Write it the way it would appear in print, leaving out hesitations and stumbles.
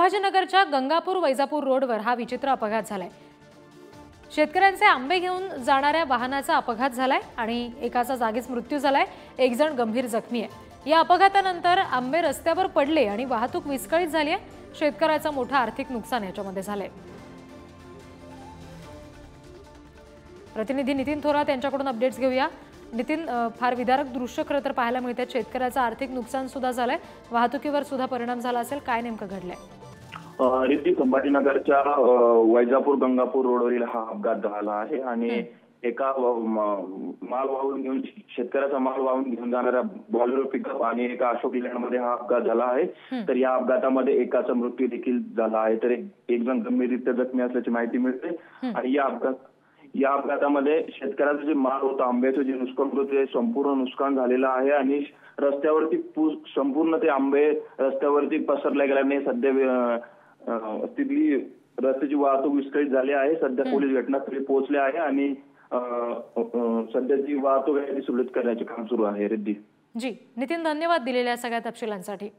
संभाजीनगरच्या गंगापूर वैजापूर रोडवर हा विचित्र अपघात झालाय। शेतकऱ्यांचे आंबे घेऊन जाणाऱ्या वाहनाचा अपघात झालाय आणि एकाचा जागीच मृत्यू झालाय। एक जण गंभीर जखमी आहे। या अपघातानंतर आंबे रस्त्यावर पडले आणि वाहतूक विस्कळीत झाली आहे। शेतकऱ्याचं मोठं आर्थिक नुकसान याच्यामध्ये झालंय। प्रतिनिधी नितीन थोरात यांच्याकडून अपडेट्स घेऊया। नितीन, फार विदारक दृश्य खरं तर पाहायला मिळतात। शेतकऱ्याचं आर्थिक नुकसान सुद्धा झालंय, वाहतुकीवर सुद्धा परिणाम झाला असेल, काय नेमकं घडलंय? रिद्धी संभाजीनगरच्या वैजापूर गंगापूर रोडवरील हा अपघात झाला आहे आणि एका माल वाहून घेऊन शेतकऱ्याचा माल वाहून घेऊन जाणाऱ्या बॉलेरो पिकअप आणि एका अशोक लेलँडमध्ये हा अपघात झाला आहे। तर या अपघातामध्ये एकाचा मृत्यू देखील झाला आहे, तर एक जण गंभीररीत्या जखमी असल्याची माहिती मिळते। आणि या अपघातामध्ये शेतकऱ्याचा जे माल होता, आंब्याचं जे नुकसान होतं ते संपूर्ण नुकसान झालेलं आहे आणि रस्त्यावरती संपूर्ण ते आंबे रस्त्यावरती पसरले गेल्याने सध्या तिथली रस्त्याची वाहतूक विस्कळीत झाली आहे। सध्या पोलीस घटनास्थळी पोहोचले आहे आणि सध्याची वाहतूक आहे ती सुरळीत करण्याचे काम सुरू आहे। रिद्धी जी, नितीन, धन्यवाद दिलेल्या सगळ्या तपशिलांसाठी।